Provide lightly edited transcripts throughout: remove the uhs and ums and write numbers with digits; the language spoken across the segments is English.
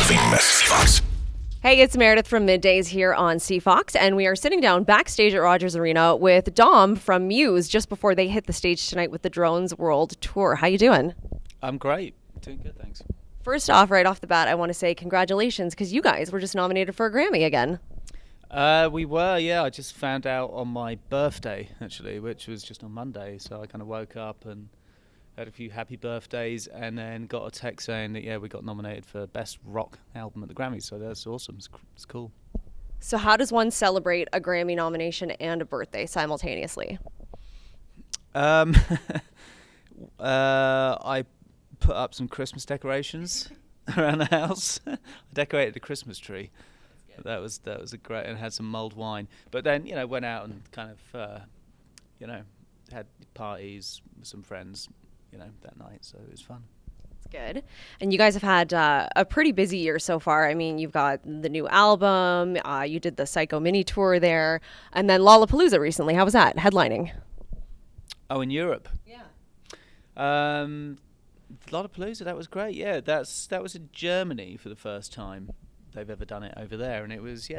CFOX. Hey, it's Meredith from Middays here on CFOX, and we are sitting down backstage at Rogers Arena with Dom from MUSE just before they hit the stage tonight with the Drones World Tour. How you doing? I'm great. Doing good, thanks. First off, right off the bat, I want to say congratulations because you guys were just nominated for a Grammy again. We were, yeah. I just found out on my birthday, actually, which was just on Monday. So I kind of woke up and had a few happy birthdays and then got a text saying that, yeah, we got nominated for Best Rock Album at the Grammys. So that's awesome. It's cool. So how does one celebrate a Grammy nomination and a birthday simultaneously? I put up some Christmas decorations around the house. I decorated a Christmas tree. That was a great, and had some mulled wine. But then, went out and kind of, had parties with some friends, that night. So it was fun. That's good. And you guys have had a pretty busy year so far. I mean, you've got the new album. You did the Psycho mini tour there, and then Lollapalooza recently. How was that headlining? Oh, in Europe. Yeah. Lollapalooza, that was great. Yeah, that was in Germany for the first time they've ever done it over there, and it was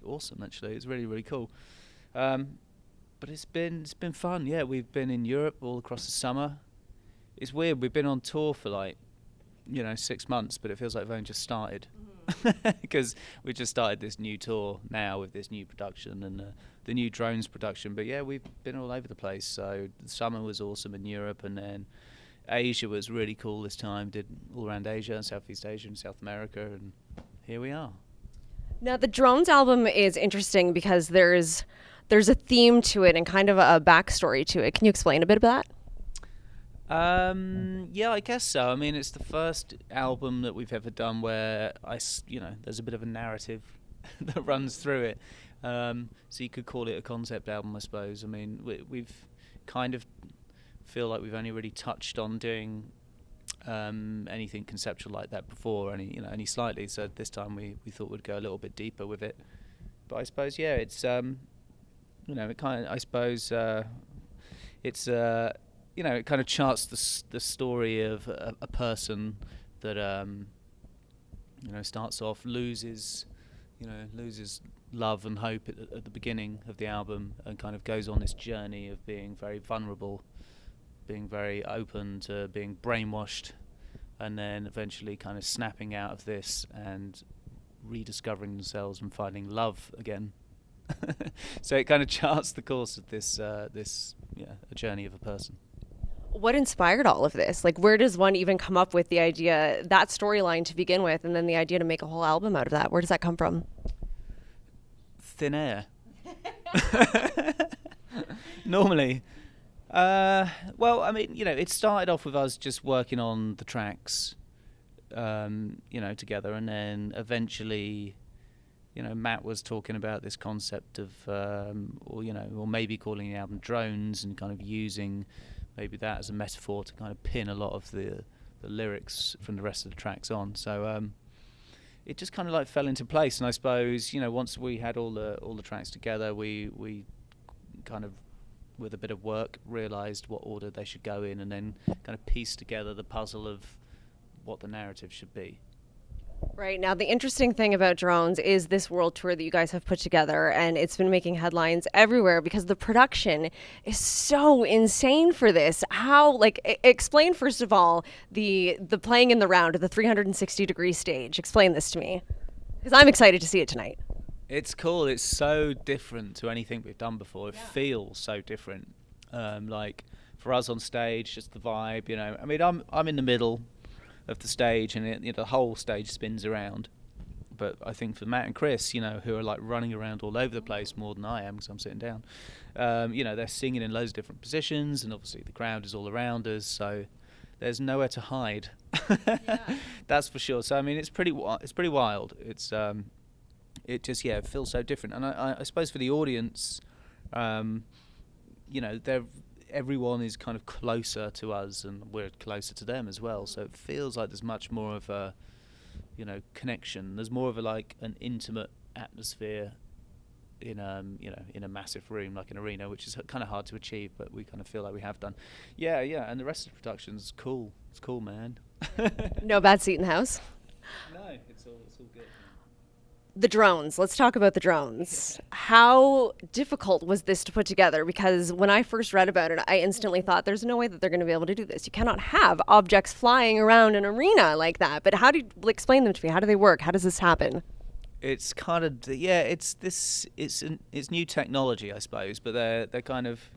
awesome. Actually, it was really, really cool. But it's been fun. Yeah, we've been in Europe all across the summer. It's weird. We've been on tour for 6 months, but it feels like we've only just started because we just started this new tour now with this new production and the new Drones production. But yeah, we've been all over the place. So the summer was awesome in Europe, and then Asia was really cool this time. Did all around Asia, Southeast Asia, and South America, and here we are. Now, the Drones album is interesting because there's a theme to it and kind of a backstory to it. Can you explain a bit about that? Yeah, I guess so. I mean, it's the first album that we've ever done where there's a bit of a narrative that runs through it. So you could call it a concept album, I suppose. I mean, we've kind of feel like we've only really touched on doing anything conceptual like that before, only slightly. So this time we thought we'd go a little bit deeper with it. But I suppose, yeah, it's it kind of, I suppose, it's it kind of charts the story of a person that starts off, loses love and hope at the beginning of the album, and kind of goes on this journey of being very vulnerable, being very open to being brainwashed, and then eventually kind of snapping out of this and rediscovering themselves and finding love again. So it kind of charts the course of this a journey of a person. What inspired all of this? Like, where does one even come up with the idea, that storyline to begin with, and then the idea to make a whole album out of that? Where does that come from? Thin air. Normally. Well, I mean, it started off with us just working on the tracks, together, and then eventually, Matt was talking about this concept of, or maybe calling the album Drones, and kind of using maybe that as a metaphor to kind of pin a lot of the lyrics from the rest of the tracks on. So it just kind of fell into place, and I suppose once we had all the tracks together, we kind of, with a bit of work, realised what order they should go in, and then kind of pieced together the puzzle of what the narrative should be. Right. Now, the interesting thing about Drones is this world tour that you guys have put together, and it's been making headlines everywhere because the production is so insane for this. How, explain first of all the playing in the round of the 360-degree stage. Explain this to me, because I'm excited to see it tonight. It's cool. It's so different to anything we've done before. It feels so different. For us on stage, just the vibe. I mean, I'm in the middle of the stage, and the whole stage spins around. But I think for Matt and Chris, who are running around all over the place more than I am because I'm sitting down, they're singing in loads of different positions, and obviously the crowd is all around us, so there's nowhere to hide. That's for sure. So I mean, it's pretty wild. It's it just it feels so different, and I suppose for the audience, everyone is kind of closer to us, and we're closer to them as well. So it feels like there's much more of a, connection. There's more of an intimate atmosphere in a massive room like an arena, which is kind of hard to achieve, but we kind of feel like we have done. Yeah, and the rest of the production's cool. It's cool, man. No bad seat in the house? No, it's all The drones. Let's talk about the drones. How difficult was this to put together? Because when I first read about it, I instantly thought there's no way that they're going to be able to do this. You cannot have objects flying around an arena like that. But how do you explain them to me? How do they work? How does this happen? It's kind of it's new technology, I suppose, but they're kind of,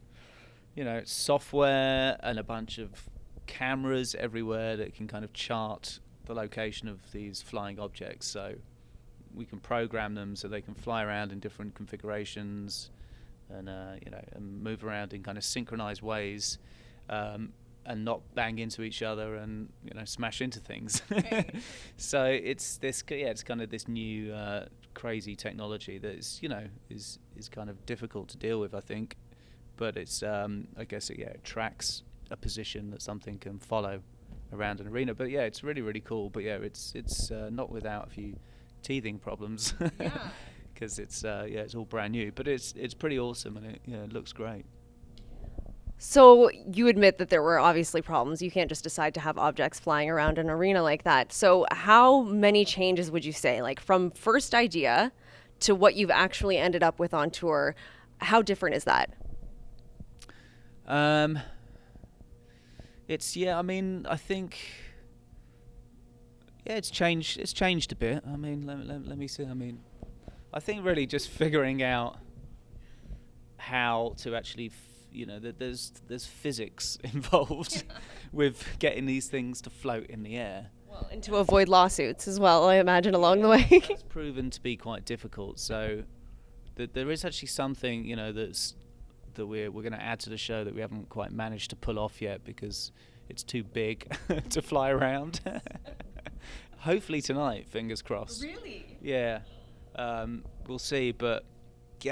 it's software and a bunch of cameras everywhere that can kind of chart the location of these flying objects. So we can program them so they can fly around in different configurations and and move around in kind of synchronized ways, and not bang into each other and smash into things. So it's it's kind of this new crazy technology that is kind of difficult to deal with, I think, but it's I guess it tracks a position that something can follow around an arena. But it's really, really cool. But it's not without a few teething problems, because it's all brand new, but it's pretty awesome, and it looks great. So you admit that there were obviously problems. You can't just decide to have objects flying around an arena like that. So how many changes would you say, like from first idea to what you've actually ended up with on tour? How different is that? I think it's changed. It's changed a bit. I mean, let me see. I mean, I think really just figuring out how to actually, that there's physics involved with getting these things to float in the air. Well, and to avoid lawsuits as well, I imagine, along the way. It's proven to be quite difficult. So there is actually something, that we're going to add to the show that we haven't quite managed to pull off yet because it's too big to fly around. Hopefully tonight, fingers crossed. Really? Yeah, we'll see. But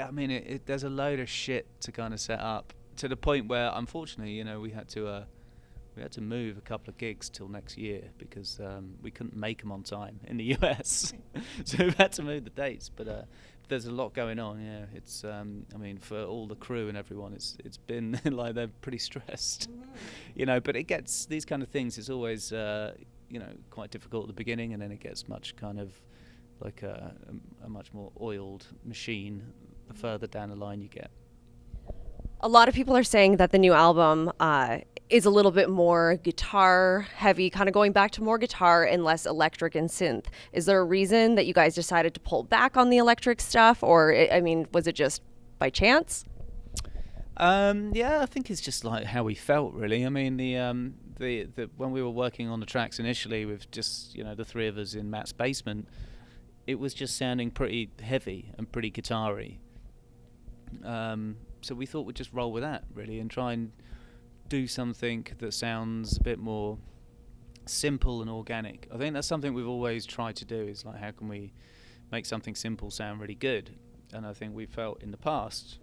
I mean, there's a load of shit to kind of set up to the point where, unfortunately, we had to move a couple of gigs till next year because we couldn't make them on time in the US. So we've had to move the dates. But there's a lot going on. Yeah, it's I mean, for all the crew and everyone, it's been like they're pretty stressed. But it gets these kind of things. It's always quite difficult at the beginning, and then it gets much kind of like a much more oiled machine the further down the line you get. A lot of people are saying that the new album is a little bit more guitar heavy, kind of going back to more guitar and less electric and synth. Is there a reason that you guys decided to pull back on the electric stuff, or was it just by chance? I think it's just like how we felt, really. I mean, the when we were working on the tracks initially with just the three of us in Matt's basement, it was just sounding pretty heavy and pretty guitar-y. So we thought we'd just roll with that, really, and try and do something that sounds a bit more simple and organic. I think that's something we've always tried to do, is like, how can we make something simple sound really good? And I think we felt in the past,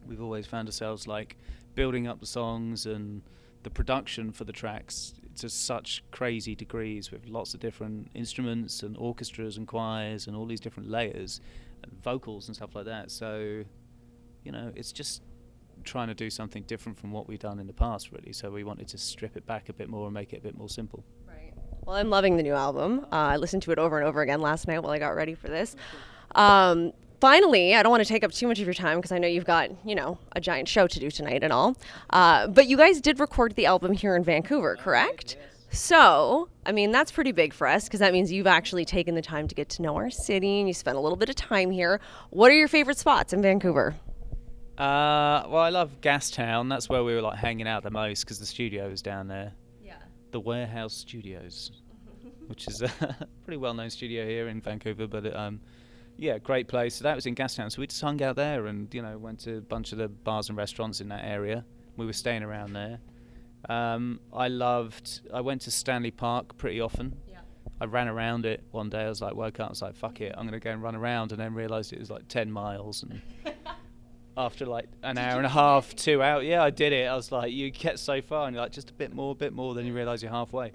we've always found ourselves like building up the songs and the production for the tracks to such crazy degrees with lots of different instruments and orchestras and choirs and all these different layers and vocals and stuff like that. So, it's just trying to do something different from what we've done in the past, really. So we wanted to strip it back a bit more and make it a bit more simple. Right. Well, I'm loving the new album. I listened to it over and over again last night while I got ready for this. Finally, I don't want to take up too much of your time because I know you've got, a giant show to do tonight and all. But you guys did record the album here in Vancouver, correct? Yes. So, I mean, that's pretty big for us because that means you've actually taken the time to get to know our city and you spent a little bit of time here. What are your favorite spots in Vancouver? Well, I love Gastown. That's where we were like hanging out the most because the studio is down there. Yeah. The Warehouse Studios, which is a pretty well-known studio here in Vancouver, but great place. So that was in Gastown. So we just hung out there and went to a bunch of the bars and restaurants in that area. We were staying around there. I went to Stanley Park pretty often. Yeah. I ran around it one day. Woke up, I was like, fuck it, I'm going to go and run around, and then realised it was like 10 miles. And after like an hour and a half, 2 hours, I did it. I was like, you get so far, and you're like, just a bit more, then you realise you're halfway.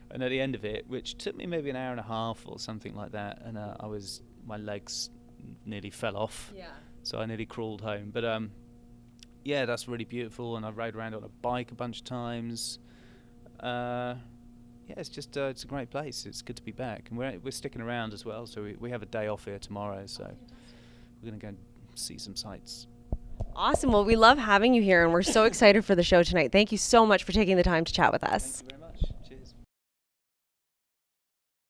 And at the end of it, which took me maybe an hour and a half or something like that, and my legs nearly fell off. Yeah. So I nearly crawled home. But that's really beautiful, and I rode around on a bike a bunch of times. Yeah, it's just it's a great place. It's good to be back, and we're sticking around as well. So we have a day off here tomorrow, so we're going to go and see some sights. Awesome. Well, we love having you here, and we're so excited for the show tonight. Thank you so much for taking the time to chat with us. Thank you very much.